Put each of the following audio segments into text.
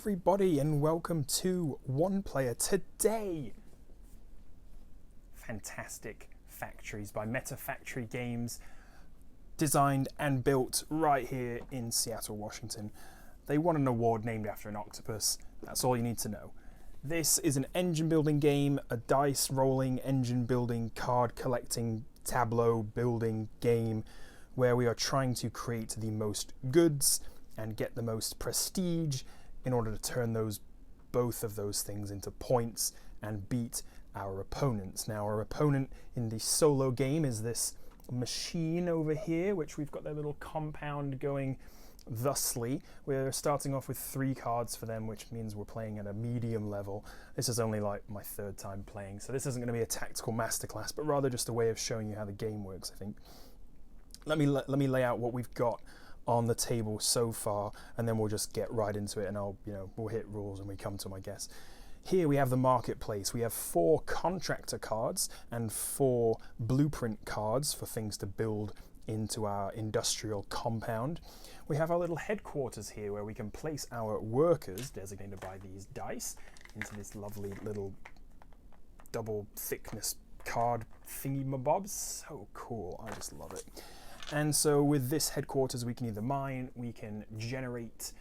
everybody, and welcome to One Player Today. Fantastic factories by Meta Factory Games, designed and built right here in Seattle, Washington. They won an award named after an octopus. That's all you need to know. This is an engine building game, a dice rolling, engine building, card collecting, tableau building game where we are trying to create the most goods and get the most prestige in order to turn both of those things into points and beat our opponents. Now, our opponent in the solo game is this machine over here, which we've got their little compound going thusly. We're starting off with 3 cards for them, which means we're playing at a medium level. This is only like my 3rd time playing, so this isn't going to be a tactical masterclass, but rather just a way of showing you how the game works, I think. Let me lay out what we've got on the table so far, and then we'll just get right into it, and we'll hit rules when we come to them, I guess. Here we have the marketplace. We have 4 contractor cards and 4 blueprint cards for things to build into our industrial compound. We have our little headquarters here where we can place our workers, designated by these dice, into this lovely little double thickness card thingy-mabobs. So cool, I just love it. And so with this headquarters, we can either mine, we can generate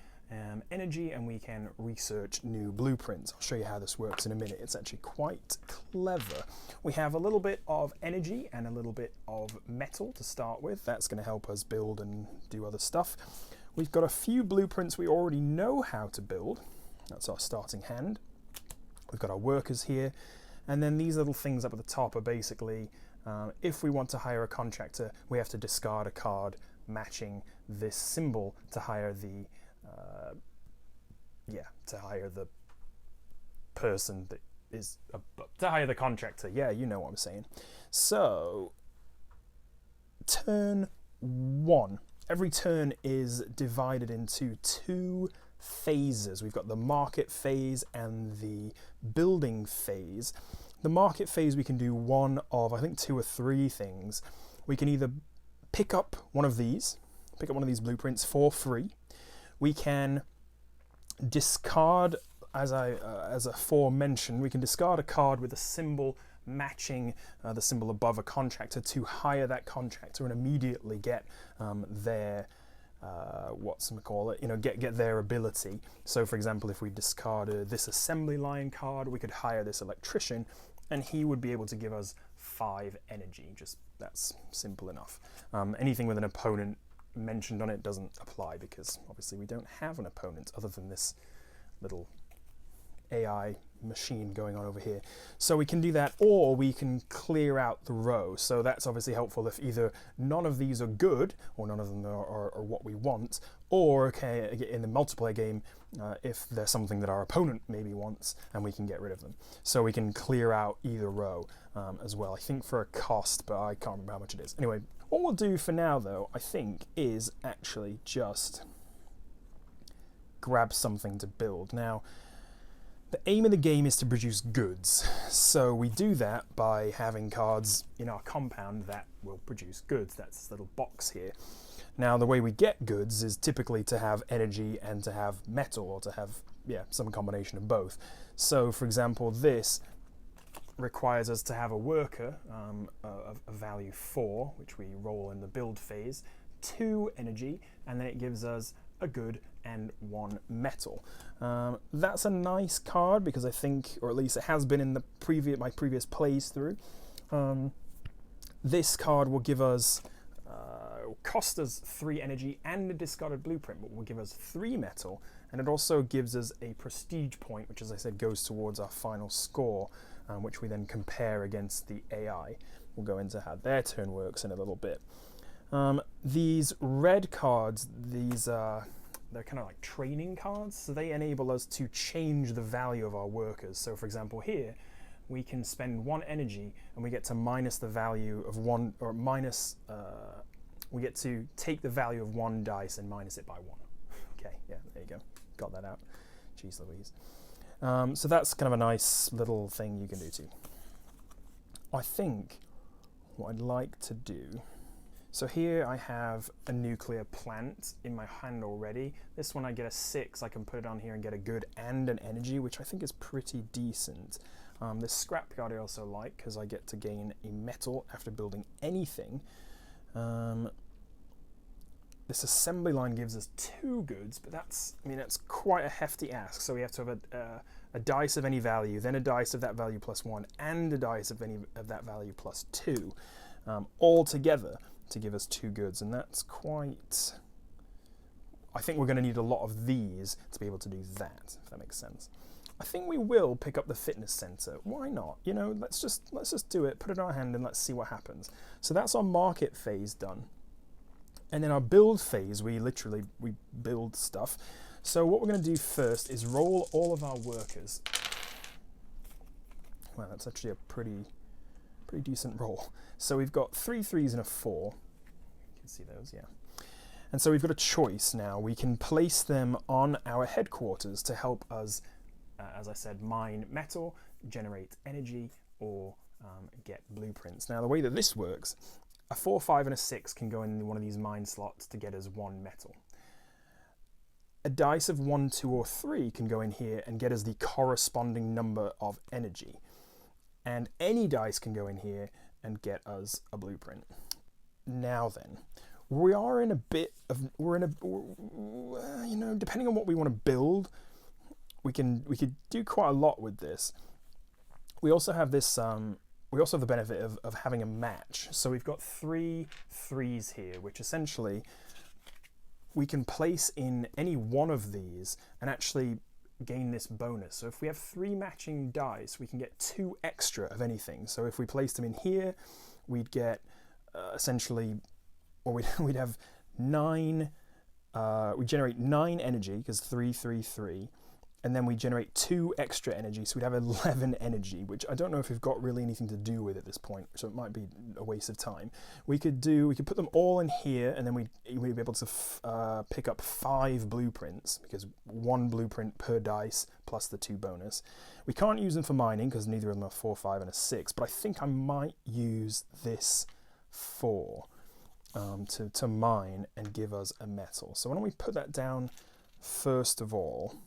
energy, and we can research new blueprints. I'll show you how this works in a minute. It's actually quite clever. We have a little bit of energy and a little bit of metal to start with. That's going to help us build and do other stuff. We've got a few blueprints we already know how to build. That's our starting hand. We've got our workers here. And then these little things up at the top are basically if we want to hire a contractor, we have to discard a card matching this symbol to hire the person that is to hire the contractor. Yeah, you know what I'm saying. So turn 1. Every turn is divided into 2 phases. We've got the market phase and the building phase. The market phase, we can do one of, I think, 2 or 3 things. We can either pick up one of these blueprints for free. We can discard, as aforementioned, we can discard a card with a symbol matching the symbol above a contractor to hire that contractor and immediately get their get their ability. So for example, if we discarded this assembly line card, we could hire this electrician and he would be able to give us 5 energy. Just that's simple enough. Anything with an opponent mentioned on it doesn't apply because obviously we don't have an opponent other than this little AI machine going on over here. So we can do that, or we can clear out the row. So that's obviously helpful if either none of these are good or none of them are what we want, or in the multiplayer game, if there's something that our opponent maybe wants and we can get rid of them. So we can clear out either row as well, I think for a cost, but I can't remember how much it is. Anyway, what we'll do for now though, I think, is actually just grab something to build. Now, the aim of the game is to produce goods, so we do that by having cards in our compound that will produce goods. That's this little box here. Now, the way we get goods is typically to have energy and to have metal, or to have, some combination of both. So, for example, this requires us to have a worker of value 4, which we roll in the build phase, 2 energy, and then it gives us a good and 1 metal. That's a nice card because I think, or at least it has been in the my previous plays through. This card will give us, cost us 3 energy and a discarded blueprint, but will give us 3 metal, and it also gives us a prestige point, which, as I said, goes towards our final score, which we then compare against the AI. We'll go into how their turn works in a little bit. These red cards, they're kind of like training cards, so they enable us to change the value of our workers. So for example here, we can spend 1 energy and we get to minus the value of 1, or minus, we get to take the value of 1 dice and minus it by 1. Okay, yeah, there you go, got that out. Jeez Louise. So that's kind of a nice little thing you can do too. I think what I'd like to do So here I have a nuclear plant in my hand already. This one I get a 6, I can put it on here and get a good and an energy, which I think is pretty decent. This scrapyard I also like because I get to gain a metal after building anything. This assembly line gives us 2 goods, but that's quite a hefty ask. So we have to have a dice of any value, then a dice of that value plus 1, and a dice of any of that value plus 2, all together to give us 2 goods, and that's quite... I think we're going to need a lot of these to be able to do that, if that makes sense. I think we will pick up the fitness center. Why not? You know, let's just do it, put it in our hand, and let's see what happens. So that's our market phase done. And then our build phase, we build stuff. So what we're going to do first is roll all of our workers. Well, that's actually a pretty decent roll. So we've got 3 3s and a 4. You can see those, yeah. And so we've got a choice now. We can place them on our headquarters to help us, as I said, mine metal, generate energy, or get blueprints. Now the way that this works, a 4, 5, and a 6 can go in one of these mine slots to get us 1 metal. A dice of 1, 2, or 3 can go in here and get us the corresponding number of energy. And any dice can go in here and get us a blueprint. Now then, we are in a bit of, you know, depending on what we want to build, we could do quite a lot with this. We also have this, we also have the benefit of having a match. So we've got 3 3s here, which essentially we can place in any one of these and actually gain this bonus. So if we have 3 matching dice, we can get 2 extra of anything. So if we placed them in here, we'd get essentially, or we'd have 9, we generate 9 energy, because 3, 3, 3, and then we generate 2 extra energy, so we'd have 11 energy, which I don't know if we've got really anything to do with at this point, so it might be a waste of time. We could put them all in here, and then we'd be able to pick up 5 blueprints, because 1 blueprint per dice plus the 2 bonus. We can't use them for mining, because neither of them are 4, 5, and a 6, but I think I might use this 4 to mine and give us a metal. So why don't we put that down first of all.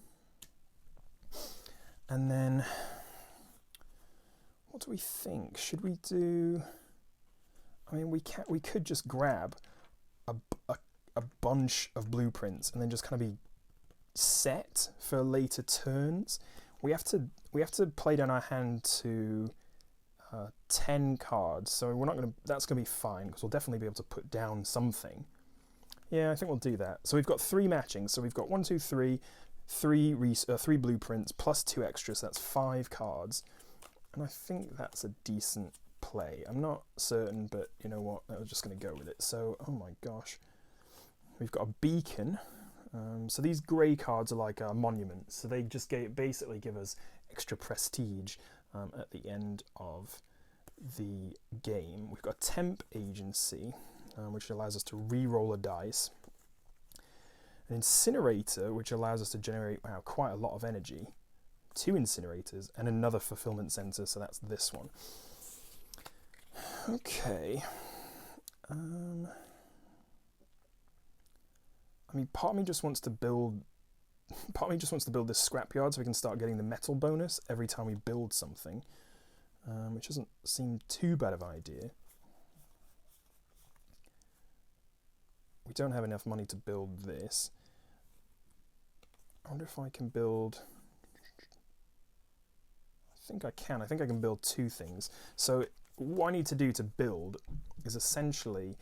And then, what do we think? Should we do? I mean, we could just grab a bunch of blueprints and then just kind of be set for later turns. We have to play down our hand to 10 cards, so we're not going to. That's going to be fine because we'll definitely be able to put down something. Yeah, I think we'll do that. So we've got 3 matching. So we've got 1, 2, 3. 3 blueprints plus 2 extras, so that's 5 cards, and I think that's a decent play. I'm not certain, but you know what, I was just going to go with it. So, oh my gosh, we've got a beacon. So these grey cards are like monuments, so they just basically give us extra prestige at the end of the game. We've got temp agency, which allows us to re-roll a dice. An incinerator, which allows us to generate quite a lot of energy. 2 incinerators, and another fulfillment center, so that's this one. Okay. I mean, part of me just wants to build this scrapyard so we can start getting the metal bonus every time we build something, which doesn't seem too bad of an idea. We don't have enough money to build this. I wonder if I can build... I think I can. I think I can build 2 things. So what I need to do to build is essentially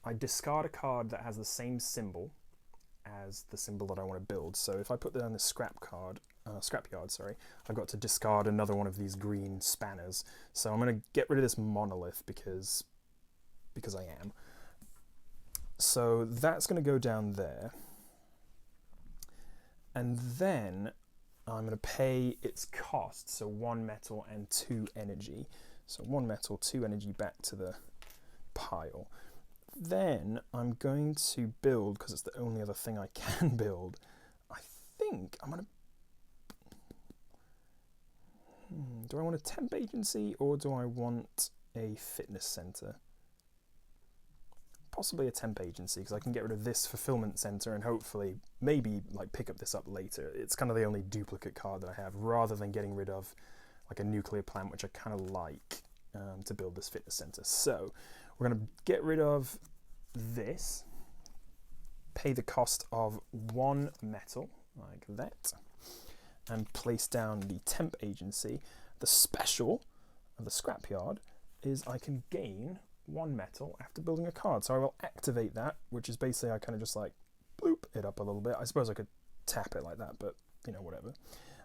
I discard a card that has the same symbol as the symbol that I want to build. So if I put down this scrapyard, I've got to discard another one of these green spanners. So I'm going to get rid of this monolith because I am. So that's going to go down there. And then I'm going to pay its cost, so 1 metal and 2 energy. So 1 metal, 2 energy back to the pile. Then I'm going to build, because it's the only other thing I can build, I think I'm going to... do I want a temp agency or do I want a fitness center? possibly a temp agency, because I can get rid of this fulfillment center and hopefully maybe like pick up this up later. It's kind of the only duplicate card that I have, rather than getting rid of like a nuclear plant, which I kind of like to build this fitness center. So we're going to get rid of this, pay the cost of 1 metal like that, and place down the temp agency. The special of the scrapyard is I can gain 1 metal after building a card. So I will activate that, which is basically I kind of just like bloop it up a little bit. I suppose I could tap it like that, but you know, whatever.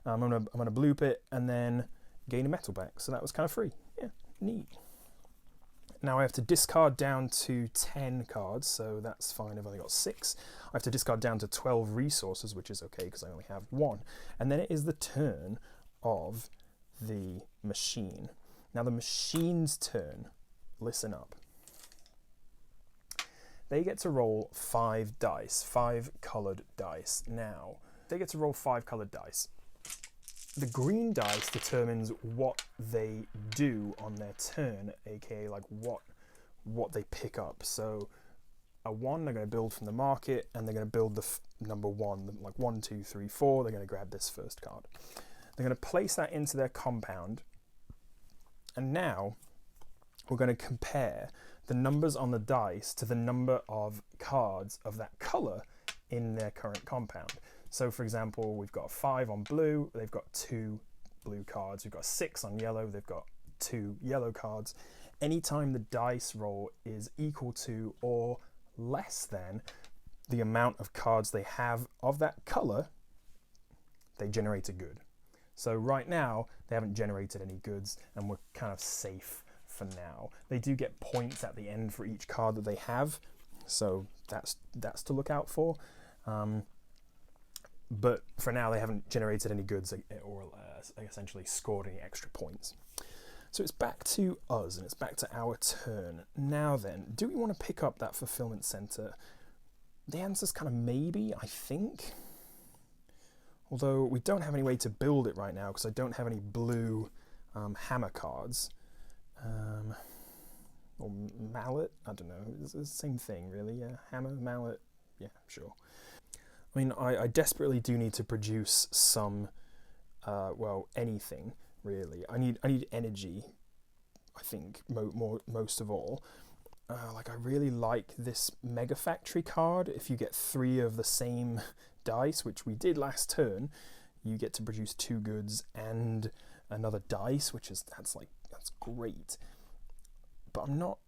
I'm gonna bloop it and then gain a metal back. So that was kind of free. Yeah, neat. Now I have to discard down to 10 cards, so that's fine. I've only got 6. I have to discard down to 12 resources, which is okay because I only have 1. And then it is the turn of the machine. Now the machine's turn, listen up. They get to roll 5 dice, 5 coloured dice. Now, they get to roll 5 coloured dice. The green dice determines what they do on their turn, aka like what they pick up. So a 1 they're going to build from the market, and they're going to build the number 1, like 1, 2, 3, 4. They're going to grab this first card. They're going to place that into their compound, and now we're going to compare the numbers on the dice to the number of cards of that colour in their current compound. So for example, we've got 5 on blue, they've got 2 blue cards. We've got 6 on yellow, they've got 2 yellow cards. Anytime the dice roll is equal to or less than the amount of cards they have of that colour, they generate a good. So right now, they haven't generated any goods, and we're kind of safe for now. They do get points at the end for each card that they have, so that's to look out for. But for now, they haven't generated any goods or essentially scored any extra points. So it's back to us, and it's back to our turn. Now then, do we want to pick up that fulfillment center? The answer's kind of maybe, I think. Although we don't have any way to build it right now because I don't have any blue hammer cards. Or mallet, I don't know, it's the same thing really, yeah. Hammer, mallet, yeah, sure. I mean, I desperately do need to produce some, well, anything really. I need energy, I think, most of all. Like I really like this Mega Factory card. If you get 3 of the same dice, which we did last turn, you get to produce 2 goods and another dice, that's great. But I'm not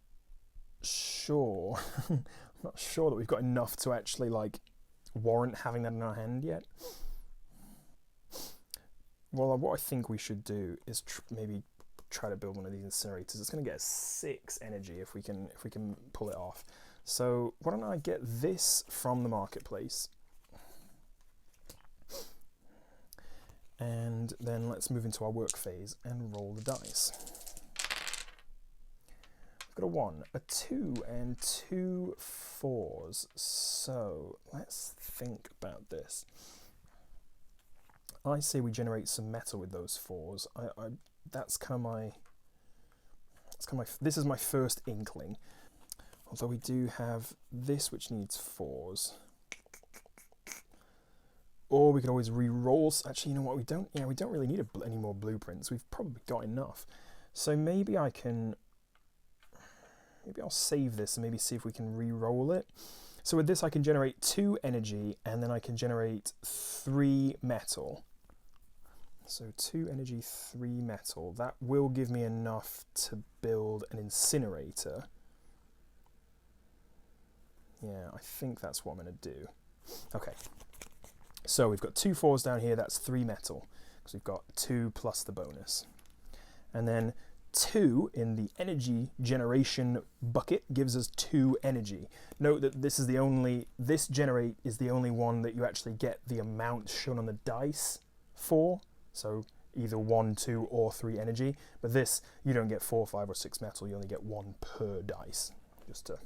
sure. I'm not sure that we've got enough to actually like warrant having that in our hand yet. Well, what I think we should do is maybe try to build one of these incinerators. It's going to get us 6 energy if we can pull it off. So why don't I get this from the marketplace, and then let's move into our work phase and roll the dice. I've got a 1, a 2, and 2 4s. So let's think about this. I say we generate some metal with those 4s. That's kind of my. This is my first inkling. Although we do have this, which needs 4s. Or we could always re-roll. Actually, you know what? We don't really need any more blueprints. We've probably got enough. So maybe I'll save this and maybe see if we can re-roll it. So with this, I can generate 2 energy, and then I can generate 3 metal. So 2 energy, 3 metal. That will give me enough to build an incinerator. Yeah, I think that's what I'm going to do. Okay. So we've got 2 4s down here. That's 3 metal, because we've got 2 plus the bonus. And then 2 in the energy generation bucket gives us 2 energy. Note that this generate is the only one that you actually get the amount shown on the dice for. So either 1, 2, or 3 energy. But this, you don't get 4, 5, or 6 metal. You only get 1 per dice, just to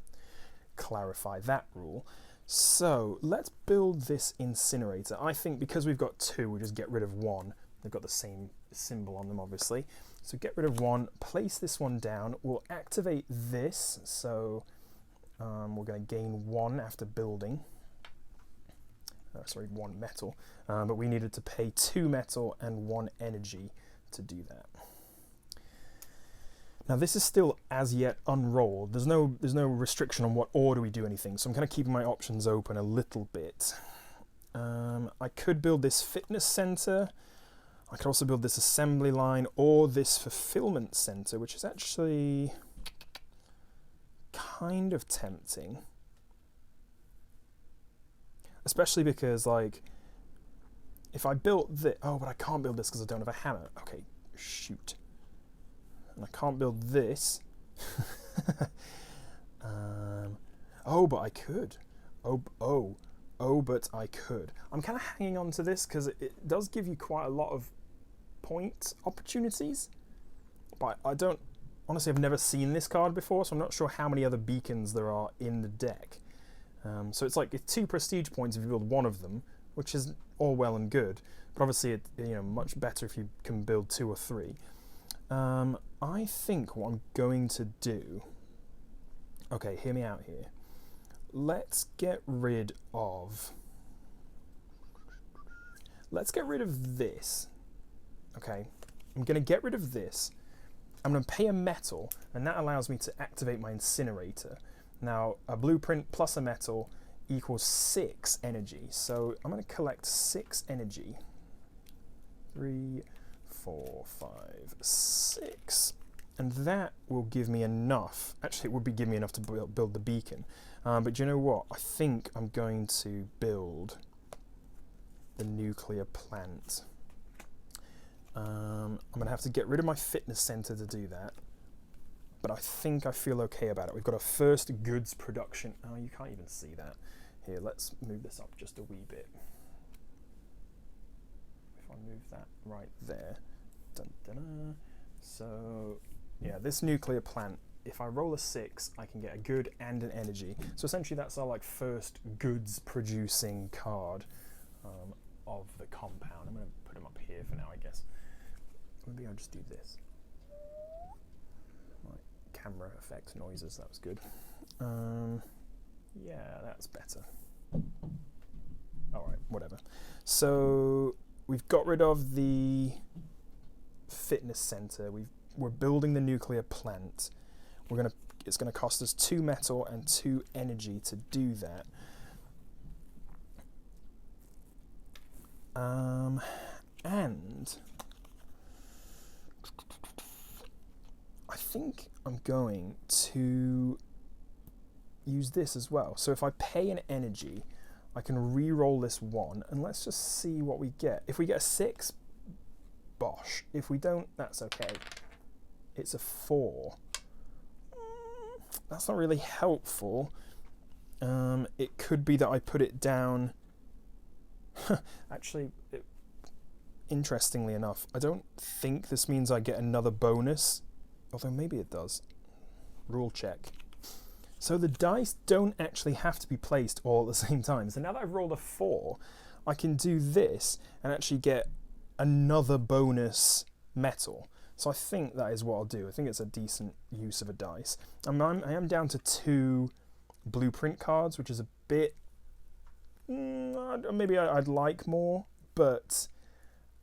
clarify that rule. So let's build this incinerator. I think because we've got 2, we just get rid of 1. They've got the same symbol on them, obviously. So get rid of 1, place this one down. We'll activate this. So We're going to gain 1 after building. Sorry, 1 metal. But we needed to pay 2 metal and 1 energy to do that. Now this is still as yet unrolled. There's no restriction on what order we do anything, so I'm kind of keeping my options open a little bit. I could build this fitness center. I could also build this assembly line or this fulfillment center, which is actually kind of tempting. Especially because, like, if I built this... Oh, but I can't build this because I don't have a hammer. Okay, shoot. And I can't build this. Oh, but I could. Oh, but I could. I'm kind of hanging on to this because it does give you quite a lot of point opportunities. But I don't... Honestly, I've never seen this card before, so I'm not sure how many other beacons there are in the deck. So it's like 2 prestige points if you build 1 of them, which is all well and good. But obviously, it's much better if you can build 2 or 3. I think what I'm going to do... Okay, hear me out here. Let's get rid of this. Okay, I'm going to get rid of this. I'm going to pay a metal, and that allows me to activate my incinerator. Now, a blueprint plus a metal equals 6 energy. So I'm going to collect 6 energy. 3, 4, 5, 6. And that will give me enough. Actually, it would be giving me enough to build the beacon. But do you know what? I think I'm going to build the nuclear plant. I'm going to have to get rid of my fitness center to do that. But I think I feel okay about it. We've got a first goods production. Oh, you can't even see that. Here, let's move this up just a wee bit. If I move that right there. Dun, dun, dun. So, yeah, this nuclear plant, if I roll a 6, I can get a good and an energy. So essentially that's our first goods producing card of the compound. I'm going to put them up here for now, I guess. Maybe I'll just do this. Camera effect noises, that was good. Yeah, that's better. Alright, whatever. So we've got rid of the fitness center. We're building the nuclear plant. It's gonna cost us 2 metal and 2 energy to do that. And I think I'm going to use this as well. So if I pay an energy, I can re-roll this 1, and let's just see what we get. If we get a 6, bosh. If we don't, that's okay. It's a 4. That's not really helpful. It could be that I put it down... Actually, interestingly enough, I don't think this means I get another bonus. Although maybe it does. Rule check. So the dice don't actually have to be placed all at the same time. So now that I've rolled a 4, I can do this and actually get another bonus metal. So I think that is what I'll do. I think it's a decent use of a dice. I am down to 2 blueprint cards, which is a bit... maybe I'd like more, but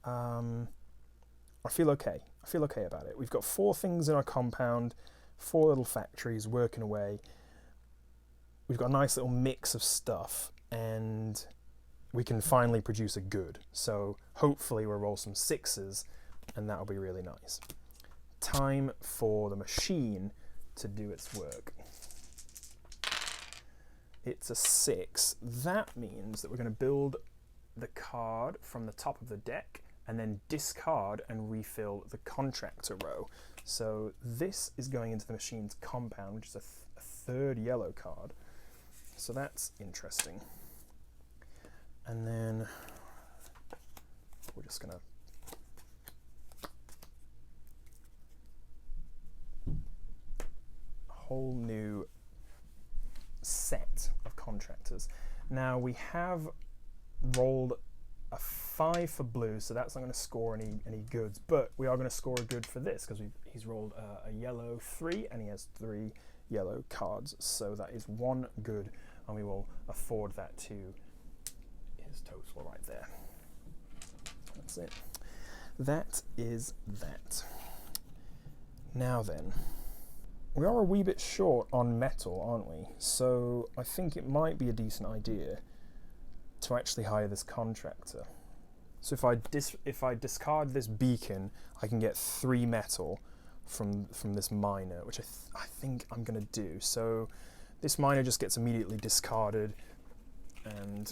I feel okay. I feel okay about it. We've got 4 things in our compound, 4 little factories working away. We've got a nice little mix of stuff, and we can finally produce a good. So hopefully we'll roll some 6s, and that'll be really nice. Time for the machine to do its work. It's a 6. That means that we're going to build the card from the top of the deck, and then discard and refill the contractor row. So this is going into the machine's compound, which is a 3rd yellow card. So that's interesting. And then we're just gonna whole new set of contractors. Now we have rolled a 5 for blue, so that's not going to score any goods, but we are going to score a good for this because he's rolled a yellow 3 and he has 3 yellow cards. So that is 1 good, and we will afford that to his total right there. That's it. That is that. Now then, we are a wee bit short on metal, aren't we? So I think it might be a decent idea to actually hire this contractor. So if I discard this beacon, I can get 3 metal from this miner, which I think I'm going to do. So this miner just gets immediately discarded and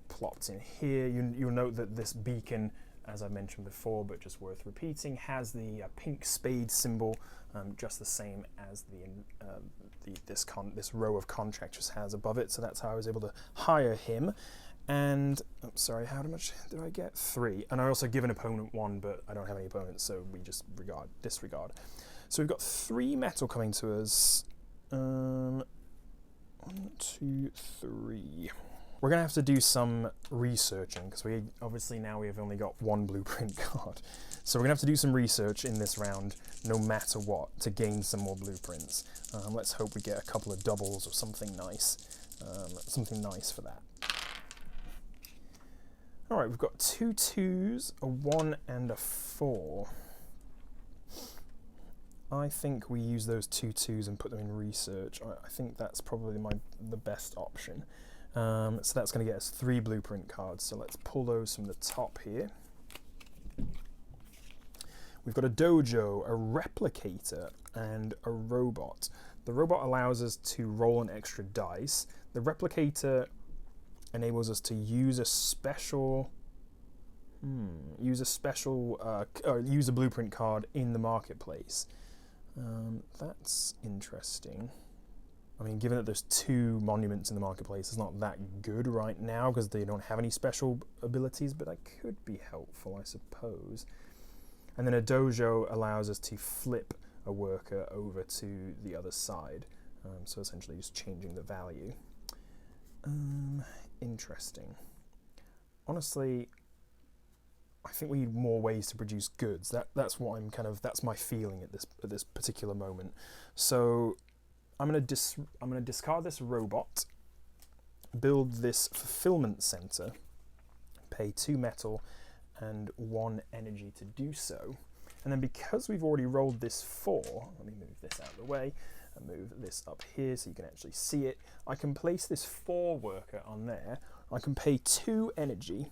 plopped in here. You'll note that this beacon, as I mentioned before, but just worth repeating, has the pink spade symbol, just the same as this row of contractors has above it. So that's how I was able to hire him. And I'm sorry, how much did I get? 3. And I also give an opponent 1, but I don't have any opponents, so we just disregard. So we've got 3 metal coming to us. 1, 2, 3. We're going to have to do some researching, because we have only got 1 blueprint card. So we're going to have to do some research in this round, no matter what, to gain some more blueprints. Let's hope we get a couple of doubles or something nice. Something nice for that. Alright, we've got 2 2s, a 1 and a 4. I think we use those 2 2s and put them in research. I think that's probably the best option. So that's going to get us 3 blueprint cards. So let's pull those from the top here. We've got a dojo, a replicator, and a robot. The robot allows us to roll an extra dice. The replicator enables us to use a blueprint card in the marketplace. That's interesting. I mean, given that there's 2 monuments in the marketplace, it's not that good right now because they don't have any special abilities, but that could be helpful, I suppose. And then a dojo allows us to flip a worker over to the other side, so essentially just changing the value. Interesting. Honestly, I think we need more ways to produce goods. That's what that's my feeling at this particular moment. So I'm gonna discard this robot, build this fulfillment center, pay 2 metal and 1 energy to do so, and then because we've already rolled this 4, let me move this out of the way and move this up here so you can actually see it. I can place this 4 worker on there. I can pay 2 energy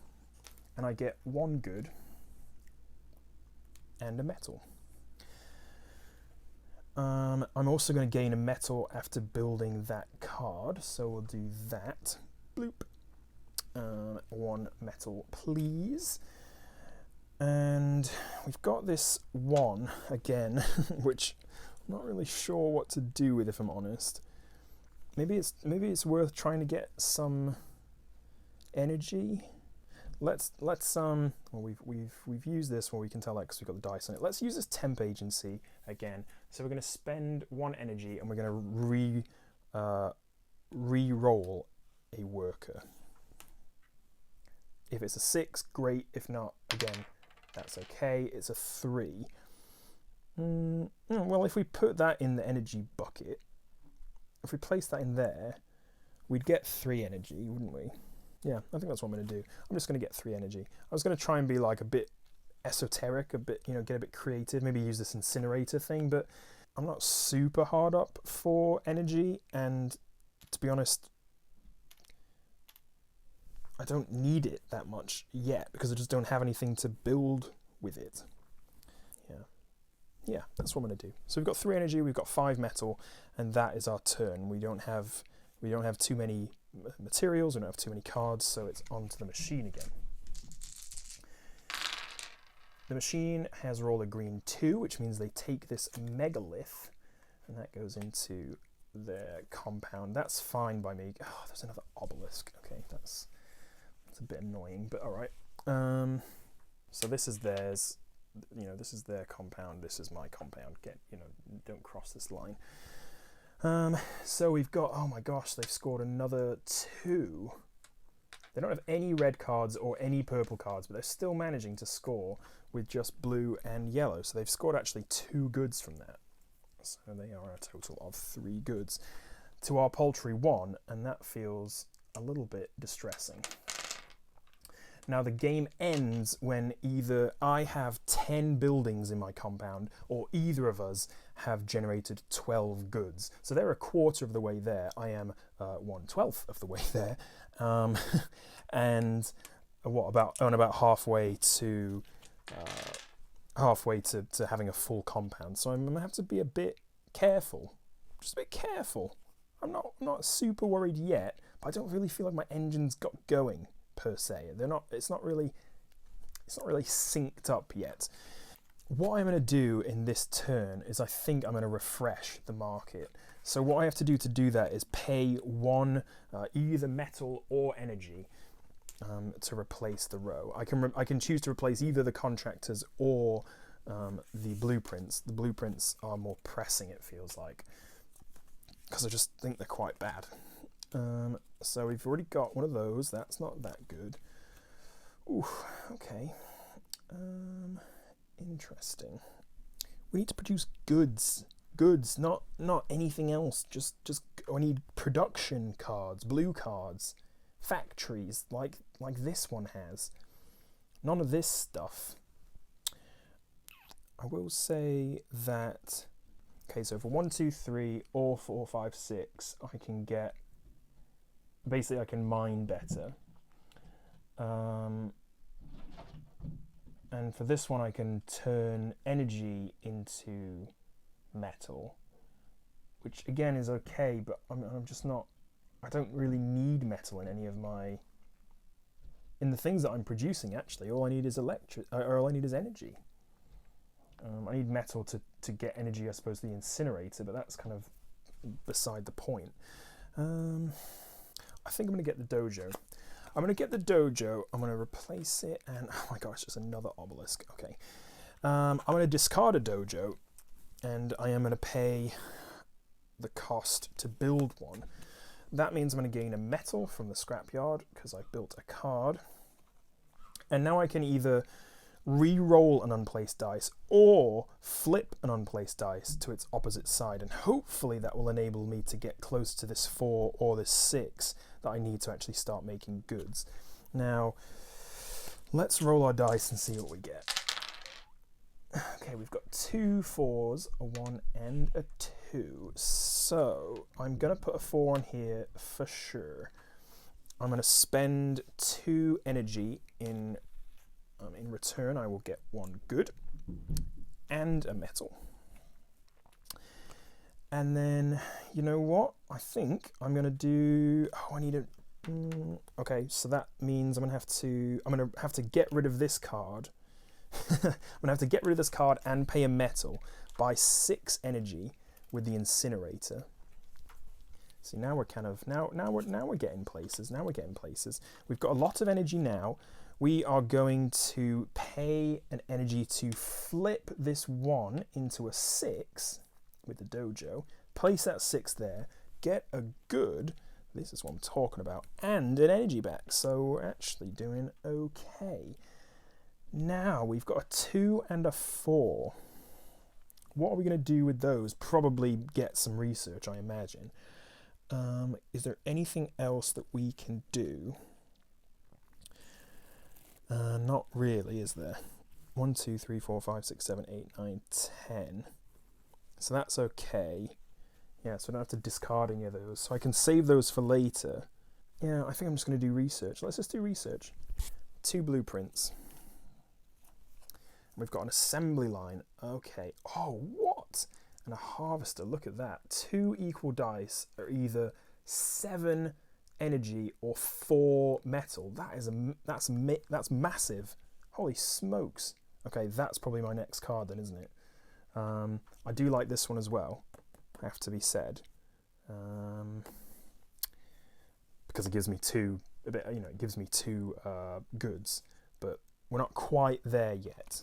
and I get 1 good and a metal. I'm also going to gain a metal after building that card, so we'll do that. Bloop. 1 metal, please. And we've got this 1 again, which I'm not really sure what to do with, if I'm honest. Maybe it's worth trying to get some energy. Let's well, we've used this one. We can tell that because we've got the dice on it. Let's use this temp agency again. So we're going to spend 1 energy and we're going to re-roll a worker. If it's a 6, great. If not, again, that's okay. It's a 3. Well, if we put that in the energy bucket, if we place that in there, we'd get 3 energy, wouldn't we? Yeah, I think that's what I'm going to do. I'm just going to get 3 energy. I was going to try and be like a bit esoteric, a bit, get a bit creative, maybe use this incinerator thing, but I'm not super hard up for energy, and to be honest, I don't need it that much yet because I just don't have anything to build with it. Yeah, that's what I'm going to do. So we've got 3 energy, we've got 5 metal, and that is our turn. We don't have too many materials, we don't have too many cards, so it's on to the machine again. The machine has rolled a green 2, which means they take this megalith, and that goes into their compound. That's fine by me. Oh, there's another obelisk. Okay, that's a bit annoying, but all right. So this is theirs. This is their compound. This is my compound. Don't cross this line. So we've got, oh my gosh, they've scored another 2. They don't have any red cards or any purple cards, but they're still managing to score with just blue and yellow. So they've scored actually 2 goods from that. So they are a total of 3 goods to our paltry 1, and that feels a little bit distressing. Now the game ends when either I have 10 buildings in my compound or either of us have generated 12 goods. So they're a quarter of the way there. I am 1/12 of the way there. And about halfway to having a full compound. So I'm gonna have to be a bit careful, just a bit careful. I'm not super worried yet, but I don't really feel like my engine's got going per se. It's not really synced up yet. What I'm going to do in this turn is I think I'm going to refresh the market. So what I have to do that is pay 1 either metal or energy to replace the row. I can choose to replace either the contractors or the blueprints. The blueprints are more pressing, it feels like, because I just think they're quite bad. So we've already got one of those. That's not that good. Ooh, okay. Interesting. We need to produce goods. Goods, not anything else. Just I need production cards, blue cards, factories like this one has. None of this stuff. I will say that. Okay, so for 1, 2, 3, or 4, 5, 6, I can get. Basically, I can mine better. And for this one, I can turn energy into metal, which again is okay, but I'm just not. I don't really need metal in any of my. In the things that I'm producing, actually, all I need is all I need is energy. I need metal to get energy, I suppose, the incinerator, but that's kind of beside the point. I think I'm going to get the dojo. I'm going to replace it, and oh my gosh, there's another obelisk. Okay. I'm going to discard a dojo, and I am going to pay the cost to build one. That means I'm going to gain a metal from the scrapyard, because I built a card. And now I can either re-roll an unplaced dice or flip an unplaced dice to its opposite side, and hopefully that will enable me to get close to this 4 or this 6 that I need to actually start making goods. Now let's roll our dice and see what we get. Okay, we've got 2 4s, a 1 and a 2, so I'm gonna put a 4 on here for sure. I'm gonna spend 2 energy in return. I will get 1 good and a metal. And then, you know what? I think I'm going to do... Oh, I need a... okay, so that means I'm going to have to get rid of this card. I'm going to have to get rid of this card and pay a metal, buy 6 energy with the incinerator. See, now we're kind of... Now we're getting places. Now we're getting places. We've got a lot of energy now. We are going to pay an energy to flip this 1 into a 6 with the dojo, place that 6 there, get a good, this is what I'm talking about, and an energy back. So we're actually doing okay. Now we've got a 2 and a 4. What are we going to do with those? Probably get some research, I imagine. Is there anything else that we can do? Not really, is there? 1, 2, 3, 4, 5, 6, 7, 8, 9, 10. So that's okay. Yeah, so I don't have to discard any of those. So I can save those for later. Yeah, I think I'm just going to do research. Let's just do research. 2 blueprints. We've got an assembly line. Okay. Oh, what? And a harvester. Look at that. 2 equal dice are either 7 energy or 4 metal. That's massive. Holy smokes. Okay, that's probably my next card then, isn't it? I do like this one as well, have to be said, because it gives me 2. It gives me 2 goods, but we're not quite there yet.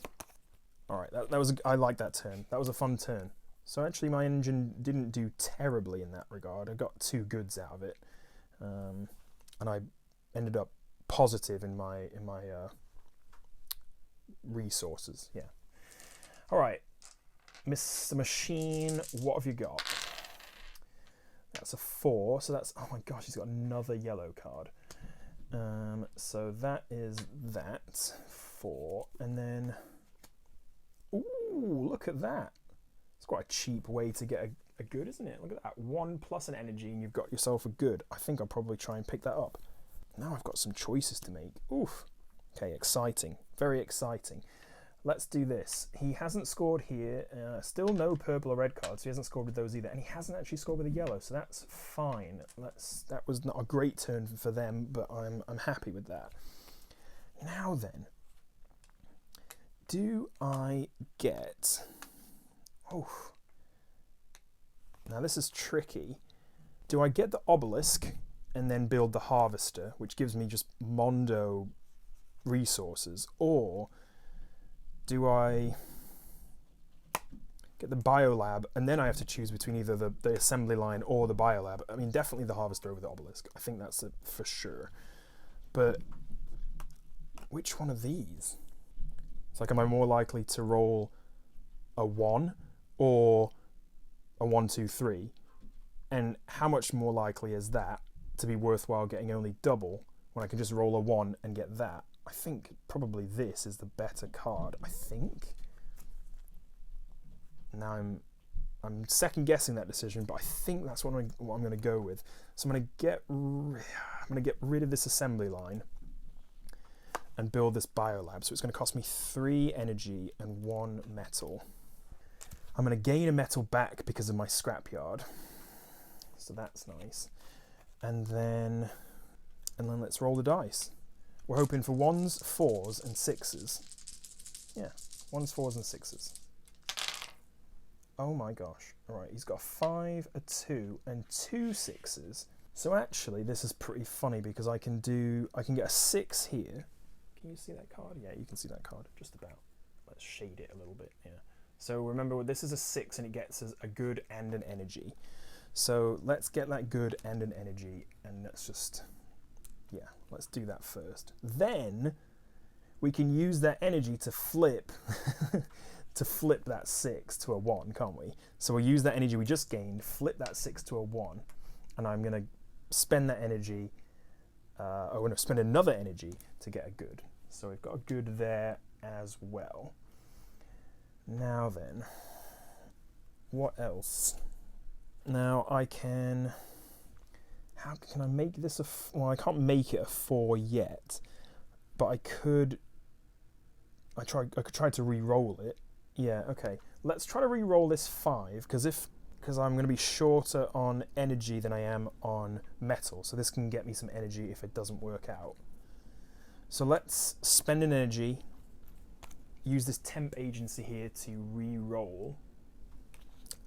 All right, that was I like that turn. That was a fun turn. So actually, my engine didn't do terribly in that regard. I got 2 goods out of it. And I ended up positive in my resources. Yeah. All right. Mr. Machine, what have you got? That's a 4, so that's, oh my gosh, he's got another yellow card. So that is that, 4, and then, ooh, look at that. It's quite a cheap way to get a good, isn't it? Look at that, 1 plus an energy and you've got yourself a good. I think I'll probably try and pick that up. Now I've got some choices to make. Oof. Okay, exciting, very exciting. Let's do this. He hasn't scored here. Still no purple or red cards, so he hasn't scored with those either. And he hasn't actually scored with a yellow, so that's fine. That was not a great turn for them, but I'm happy with that. Now then, do I get... Oh, now this is tricky. Do I get the obelisk and then build the harvester, which gives me just mondo resources, or do I get the biolab and then I have to choose between either the assembly line or the biolab? I mean, definitely the harvester over the obelisk. I think that's it for sure. But which one of these? It's like, am I more likely to roll a 1 or a 1, 2, 3? And how much more likely is that to be worthwhile getting only double when I can just roll a 1 and get that? I think probably this is the better card, I think. Now I'm second guessing that decision, but I think that's what I'm going to go with. So I'm going to get rid of this assembly line and build this biolab. So it's going to cost me 3 energy and 1 metal. I'm going to gain a metal back because of my scrapyard. So that's nice. And then let's roll the dice. We're hoping for 1s, 4s, and 6s. Yeah, 1s, 4s, and 6s. Oh my gosh. All right, he's got a 5, a 2, and 2 6s. So actually, this is pretty funny because I can get a 6 here. Can you see that card? Yeah, you can see that card, just about. Let's shade it a little bit, yeah. So remember, this is a 6 and it gets us a good and an energy. So let's get that good and an energy, and let's just... yeah, let's do that first. Then we can use that energy to flip to flip that 6 to a 1, can't we? So we'll use that energy we just gained, flip that 6 to a 1, and I'm going to spend that energy, I'm going to spend another energy to get a good. So we've got a good there as well. Now then, what else? Now I can... how can I make this a... well, I can't make it a 4 yet, but I could try to re-roll it. Yeah, okay. Let's try to re-roll this 5, because I'm going to be shorter on energy than I am on metal, so this can get me some energy if it doesn't work out. So let's spend an energy, use this temp agency here to re-roll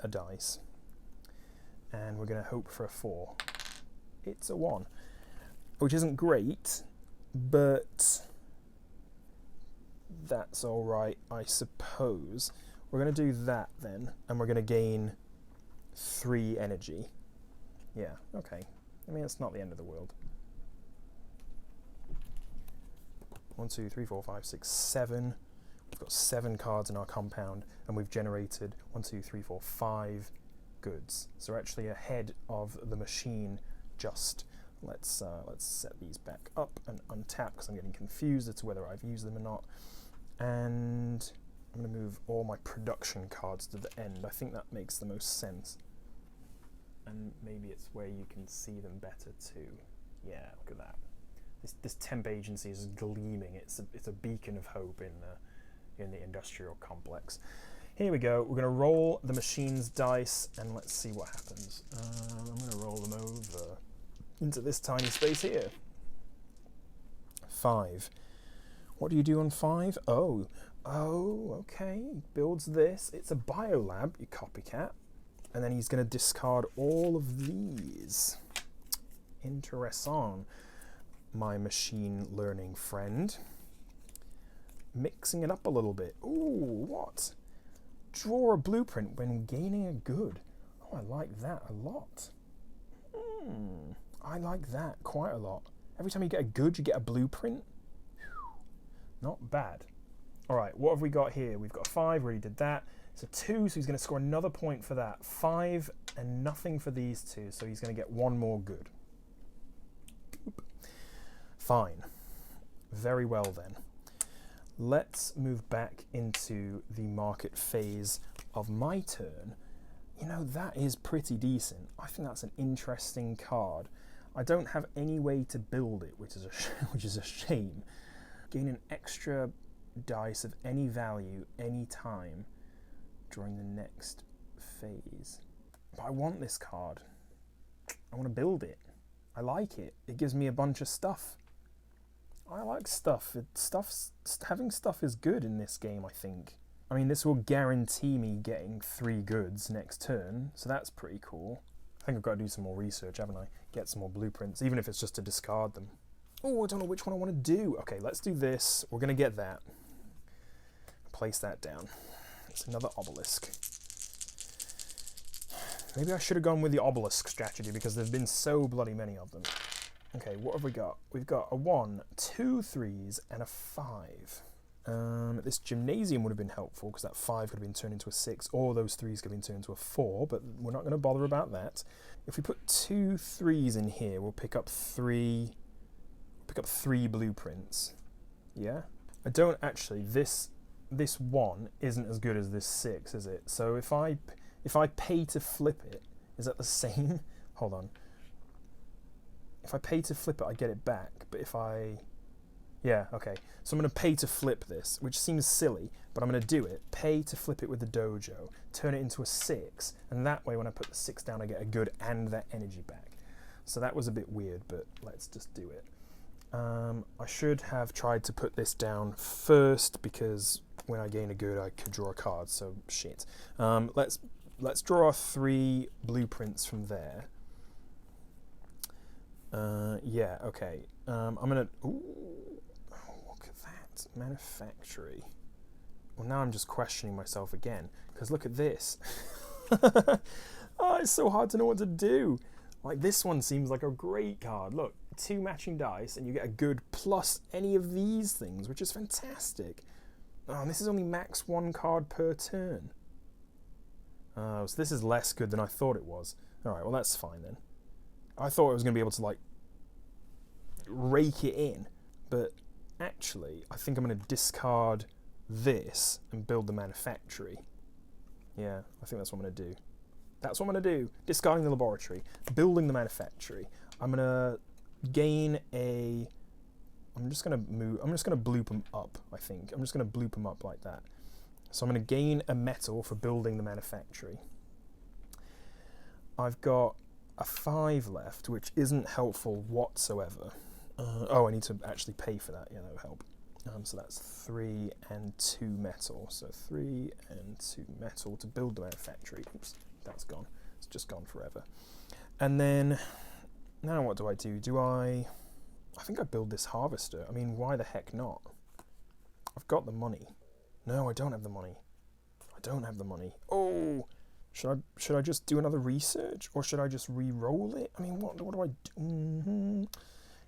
a dice, and we're going to hope for a 4. It's a 1, which isn't great, but that's all right, I suppose. We're going to do that then, and we're going to gain 3 energy. Yeah, okay. I mean, it's not the end of the world. 1, 2, 3, 4, 5, 6, 7. We've got 7 cards in our compound, and we've generated 1, 2, 3, 4, 5 goods. So we're actually ahead of the machine. Just let's set these back up and untap because I'm getting confused as to whether I've used them or not. And I'm going to move all my production cards to the end. I think that makes the most sense. And maybe it's where you can see them better too. Yeah, look at that. This temp agency is gleaming. It's a beacon of hope in the industrial complex. Here we go. We're going to roll the machine's dice and let's see what happens. I'm going to roll them over into this tiny space here. 5. What do you do on 5? Oh, okay. He builds this. It's a biolab, you copycat. And then he's going to discard all of these. Interessant, my machine learning friend. Mixing it up a little bit. Ooh, what? Draw a blueprint when gaining a good. Oh, I like that a lot. I like that quite a lot. Every time you get a good, you get a blueprint. Whew. Not bad. All right, what have we got here? We've got a 5, we already did that. So 2, so he's going to score another point for that. 5 and nothing for these 2, so he's going to get 1 more good. Fine. Very well then. Let's move back into the market phase of my turn. You know, that is pretty decent. I think that's an interesting card. I don't have any way to build it, which is a shame. Gain an extra dice of any value, any time during the next phase. But I want this card. I want to build it. I like it. It gives me a bunch of stuff. I like stuff. Having stuff is good in this game, I think. I mean, this will guarantee me getting 3 goods next turn, so that's pretty cool. I think I've got to do some more research, haven't I? Get some more blueprints, even if it's just to discard them. Oh, I don't know which one I want to do. Okay, let's do this. We're going to get that. Place that down. It's another obelisk. Maybe I should have gone with the obelisk strategy because there's been so bloody many of them. Okay, what have we got? We've got a 1, 2 3s, and a 5. This gymnasium would have been helpful because that 5 could have been turned into a 6, or those 3s could have been turned into a 4, but we're not going to bother about that. If we put 2 3s in here, we'll pick up 3 blueprints. Yeah? I don't actually, this 1 isn't as good as this 6, is it? So if I pay to flip it, is that the same? Hold on. If I pay to flip it, I get it back, but if I... Yeah, okay. So I'm going to pay to flip this, which seems silly, but I'm going to do it. Pay to flip it with the dojo, turn it into a 6, and that way when I put the 6 down, I get a good and that energy back. So that was a bit weird, but let's just do it. I should have tried to put this down first, because when I gain a good, I could draw a card, so shit. Let's draw 3 blueprints from there. Yeah, okay. I'm going to... Ooh. Look at that, manufactory. Well, now I'm just questioning myself again, because look at this. Oh, it's so hard to know what to do. Like, this one seems like a great card. Look, 2 matching dice, and you get a good plus any of these things, which is fantastic. Oh, and this is only max 1 card per turn. So this is less good than I thought it was. Alright, well that's fine then. I thought I was going to be able to, like, rake it in, but actually, I think I'm going to discard this and build the manufactory. Yeah, I think that's what I'm going to do. That's what I'm going to do. Discarding the laboratory, building the manufactory. I'm going to gain a... I'm just going to bloop them up, I think. I'm just going to bloop them up like that. So I'm going to gain a metal for building the manufactory. I've got a 5 left, which isn't helpful whatsoever. Oh, I need to actually pay for that. Yeah, that would help. So that's 3 and 2 metal. So 3 and 2 metal to build the manufactory. Oops, that's gone. It's just gone forever. And then, now what do? I think I build this harvester. I mean, why the heck not? I've got the money. No, I don't have the money. I don't have the money. Oh! Should I just do another research, or should I just re-roll it? I mean, what do I do?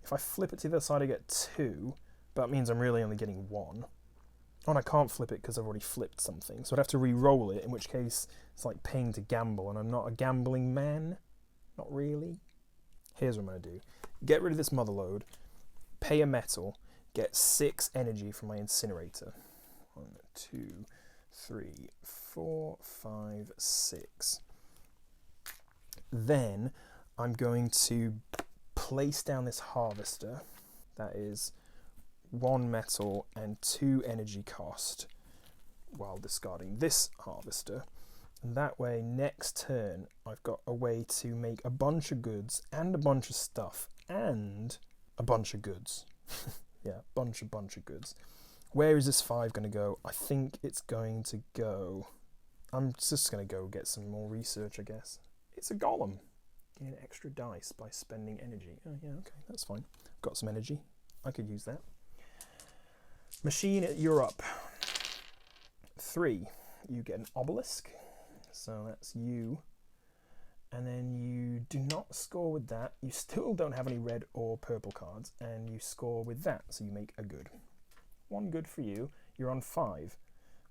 If I flip it to the other side, I get 2, but that means I'm really only getting 1. Oh, and I can't flip it because I've already flipped something, so I'd have to re-roll it, in which case it's like paying to gamble, and I'm not a gambling man. Not really. Here's what I'm going to do. Get rid of this mother load, pay a metal, get 6 energy from my incinerator. 1, 2, 3, 4, 5, 6. Then I'm going to place down this harvester. That is 1 metal and 2 energy cost while discarding this harvester. And that way, next turn, I've got a way to make a bunch of goods and a bunch of stuff and a bunch of goods. Yeah, bunch of goods. Where is this 5 going to go? I think it's going to go... I'm just going to go get some more research, I guess. It's a golem. Gain extra dice by spending energy. Oh, yeah, okay, that's fine. Got some energy. I could use that. Machine, you're up. 3. You get an obelisk. So that's you. And then you do not score with that. You still don't have any red or purple cards. And you score with that. So you make a good. 1 good for you. You're on 5.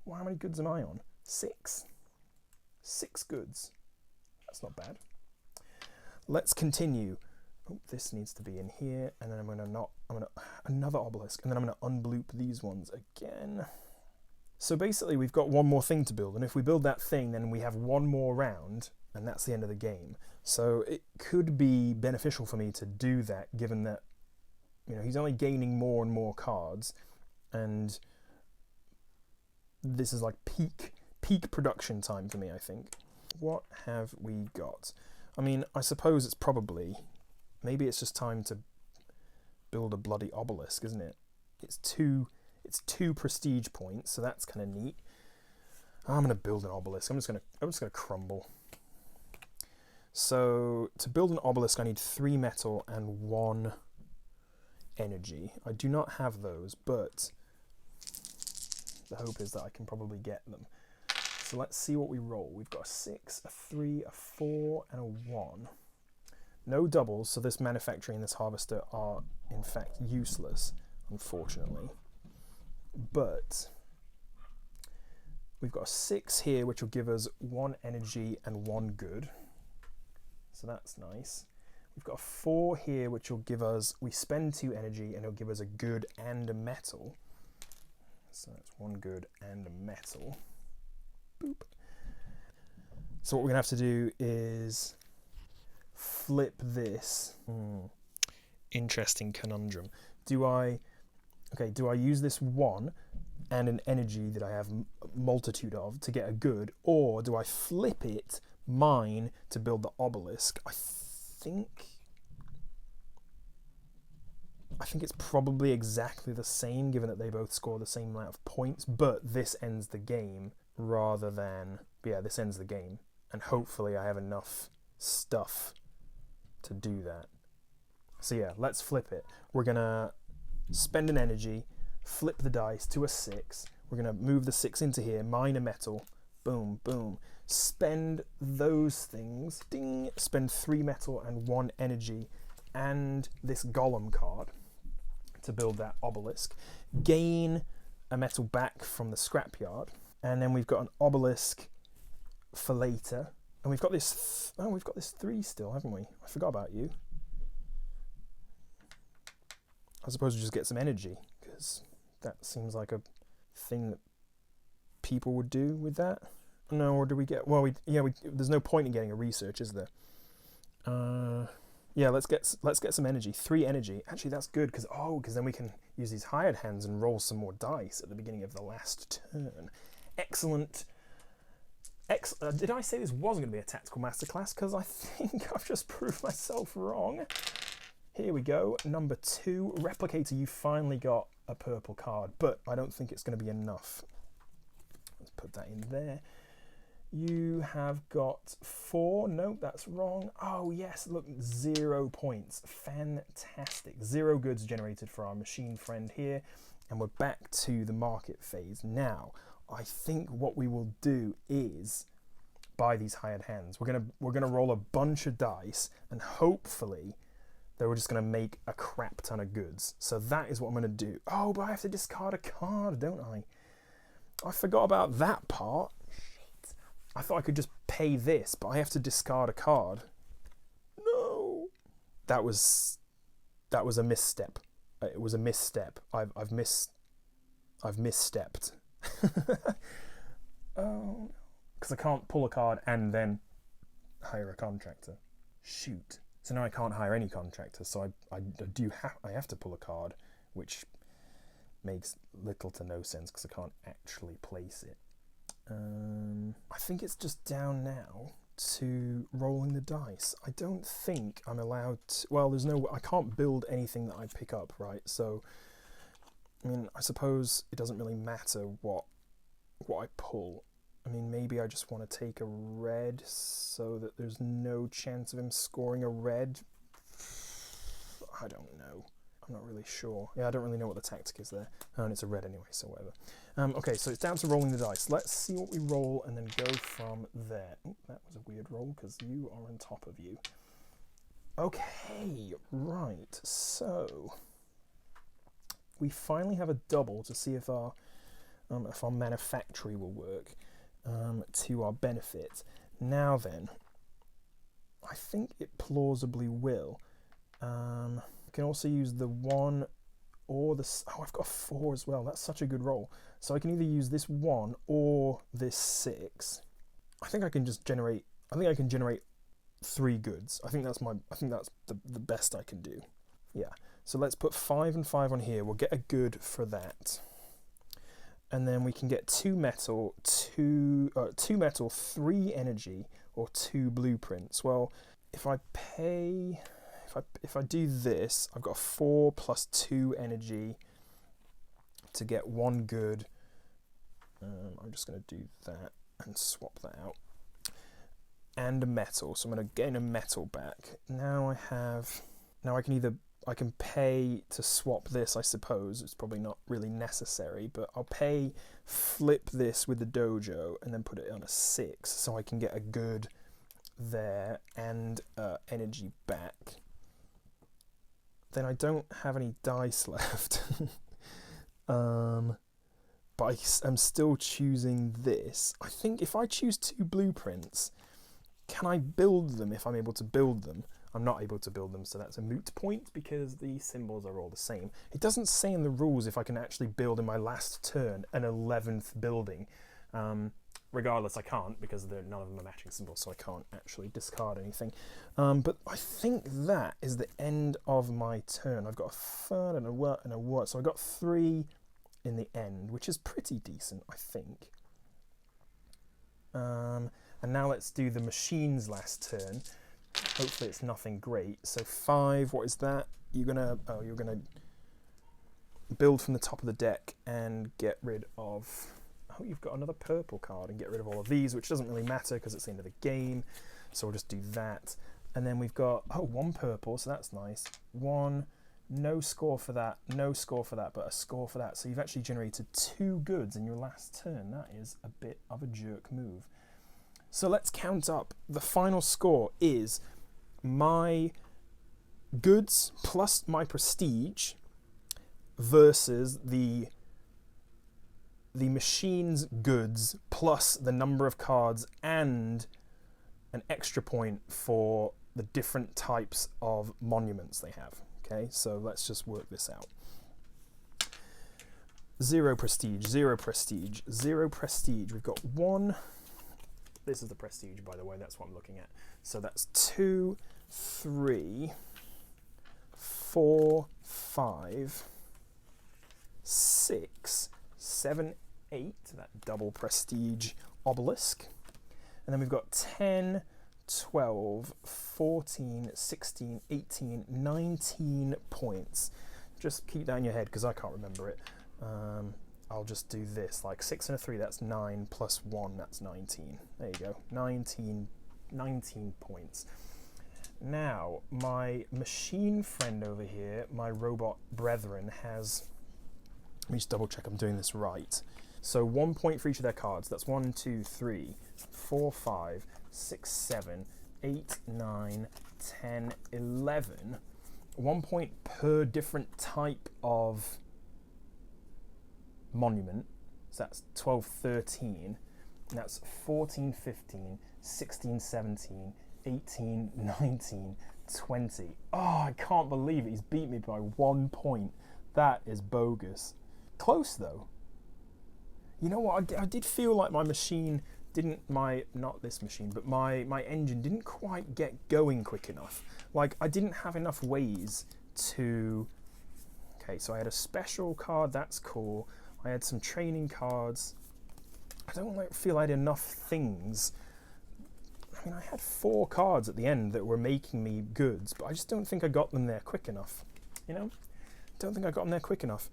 Well, how many goods am I on? 6. 6 goods. That's not bad. Let's continue. Oh, this needs to be in here, and then I'm gonna another obelisk, and then I'm gonna unbloop these ones again. So basically we've got one more thing to build, and if we build that thing, then we have one more round, and that's the end of the game. So it could be beneficial for me to do that, given that, you know, he's only gaining more and more cards, and this is like peak production time for me, I think. What have we got? I mean, I suppose it's probably, maybe it's just time to build a bloody obelisk, isn't it? It's two prestige points, so that's kind of neat. I'm gonna build an obelisk. I'm just gonna crumble. So to build an obelisk, I need 3 metal and 1 energy. I do not have those, but the hope is that I can probably get them. So let's see what we roll. We've got a 6, a 3, a 4, and a 1. No doubles, so this manufacturing and this harvester are in fact useless, unfortunately. But we've got a 6 here, which will give us 1 energy and 1 good. So that's nice. We've got a 4 here, which will give us, we spend 2 energy and it'll give us a good and a metal. So that's 1 good and a metal. Boop. So what we're gonna have to do is flip this. Interesting conundrum. Do I use this 1 and an energy that I have a multitude of to get a good, or do I flip it, mine, to build the obelisk? I think it's probably exactly the same, given that they both score the same amount of points, but this ends the game rather than, yeah, this ends the game, and hopefully I have enough stuff to do that. So yeah, let's flip it. We're gonna spend an energy, flip the dice to a 6. We're gonna move the 6 into here, mine a metal, boom, boom. Spend those things, ding, spend 3 metal and 1 energy and this golem card to build that obelisk. Gain a metal back from the scrapyard, and then we've got an obelisk for later. And we've got this, we've got this 3 still, haven't we? I forgot about you. I suppose we just get some energy, because that seems like a thing that people would do with that. No, or do we get, well, there's no point in getting a research, is there? Yeah, let's get some energy. 3 energy. Actually, that's good, because then we can use these hired hands and roll some more dice at the beginning of the last turn. Excellent. Did I say this wasn't going to be a tactical masterclass? Because I think I've just proved myself wrong. Here we go. Number 2, Replicator. You finally got a purple card, but I don't think it's going to be enough. Let's put that in there. You have got 4. Nope, that's wrong. Oh, yes, look, 0 points. Fantastic. 0 goods generated for our machine friend here. And we're back to the market phase. Now, I think what we will do is buy these hired hands. We're gonna roll a bunch of dice, and hopefully they were just gonna make a crap ton of goods. So that is what I'm gonna do. Oh, but I have to discard a card, don't I? I forgot about that part. Shit. I thought I could just pay this, but I have to discard a card. No. That was a misstep. It was a misstep. I've misstepped. Oh, because I can't pull a card and then hire a contractor. Shoot. So now I can't hire any contractors, so I have to pull a card, which makes little to no sense because I can't actually place it. I think it's just down now to rolling the dice. I don't think I'm allowed to, well, I can't build anything that I pick up, right? So, I mean, I suppose it doesn't really matter what I pull. I mean, maybe I just want to take a red so that there's no chance of him scoring a red. I don't know. I'm not really sure. Yeah, I don't really know what the tactic is there. Oh, and it's a red anyway, so whatever. Okay, so it's down to rolling the dice. Let's see what we roll and then go from there. Ooh, that was a weird roll because you are on top of you. Okay, right. So we finally have a double to see if our manufactory will work. to our benefit. Now then, I think it plausibly will. We can also use the 1 or the... Oh, I've got a 4 as well. That's such a good roll. So I can either use this 1 or this 6. I think I can just generate... I think I can generate 3 goods. I think that's the best I can do. Yeah. So let's put 5 and 5 on here. We'll get a good for that. And then we can get 2 metal, 3 energy, or 2 blueprints. Well, if I do this, I've got 4 plus 2 energy to get 1 good. I'm just going to do that and swap that out. And a metal, so I'm going to gain a metal back. Now I can pay to swap this, I suppose. It's probably not really necessary, but I'll flip this with the dojo and then put it on a 6 so I can get a good there and energy back. Then I don't have any dice left. But I'm still choosing this. I think if I choose 2 blueprints, can I build them if I'm able to build them? I'm not able to build them, so that's a moot point because the symbols are all the same. It doesn't say in the rules if I can actually build in my last turn an 11th building. Regardless, I can't because none of them are matching symbols, so I can't actually discard anything. But I think that is the end of my turn. I've got a third and a word, so I got 3 in the end, which is pretty decent, I think. And now let's do the machine's last turn. Hopefully it's nothing great. So 5, what is that? You're gonna build from the top of the deck and get rid of... Oh, you've got another purple card and get rid of all of these, which doesn't really matter because it's the end of the game. So we'll just do that. And then we've got, 1 purple, so that's nice. 1, no score for that, no score for that, but a score for that. So you've actually generated 2 goods in your last turn. That is a bit of a jerk move. So let's count up. The final score is my goods plus my prestige versus the machine's goods plus the number of cards and an extra point for the different types of monuments they have. Okay, so let's just work this out. 0 prestige, 0 prestige, 0 prestige. We've got 1. This is the prestige, by the way, that's what I'm looking at. So that's 2, 3, 4, 5, 6, 7, 8, that double prestige obelisk. And then we've got 10, 12, 14, 16, 18, 19 points. Just keep that in your head because I can't remember it. I'll just do this, like 6 and a 3, that's 9, plus 1, that's 19. There you go, 19 points. Now, my machine friend over here, my robot brethren, has... Let me just double check I'm doing this right. So 1 point for each of their cards. That's 1, 2, 3, 4, 5, 6, 7, 8, 9, 10, 11. 1 point per different type of monument. So that's 12, 13. And that's 14, 15, 16, 17, 18, 19, 20. Oh, I can't believe it. He's beat me by 1 point. That is bogus. Close though. You know what? I did feel like my machine didn't, not this machine, but my engine didn't quite get going quick enough. Like, I didn't have enough ways to... Okay, so I had a special card, that's cool. I had some training cards. I don't feel I had enough things. I mean, I had 4 cards at the end that were making me goods, but I just don't think I got them there quick enough. You know? Don't think I got them there quick enough.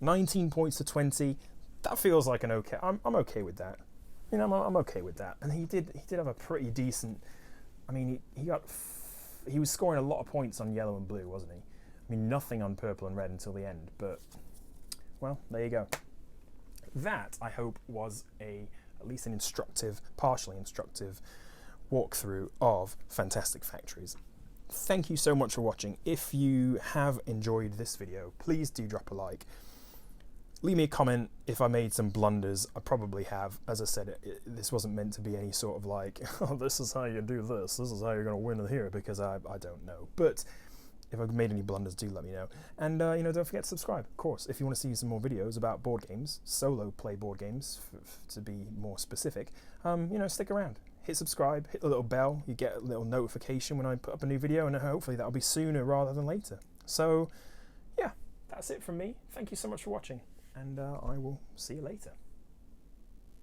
19 points to 20. That feels like an okay. I'm okay with that. You know, I'm okay with that. And he did have a pretty decent. I mean, he was scoring a lot of points on yellow and blue, wasn't he? I mean, nothing on purple and red until the end. But well, there you go. That I hope was at least an instructive, partially instructive walkthrough of Fantastic Factories. Thank you so much for watching. If you have enjoyed this video, please do drop a like. Leave me a comment if I made some blunders. I probably have. As I said, this wasn't meant to be any sort of like, oh, this is how you do this. This is how you're going to win here, because I don't know. But if I've made any blunders, do let me know. And, don't forget to subscribe, of course. If you want to see some more videos about board games, solo play board games, to be more specific, stick around. Hit subscribe, hit the little bell. You get a little notification when I put up a new video, and hopefully that'll be sooner rather than later. So, yeah, that's it from me. Thank you so much for watching, and I will see you later.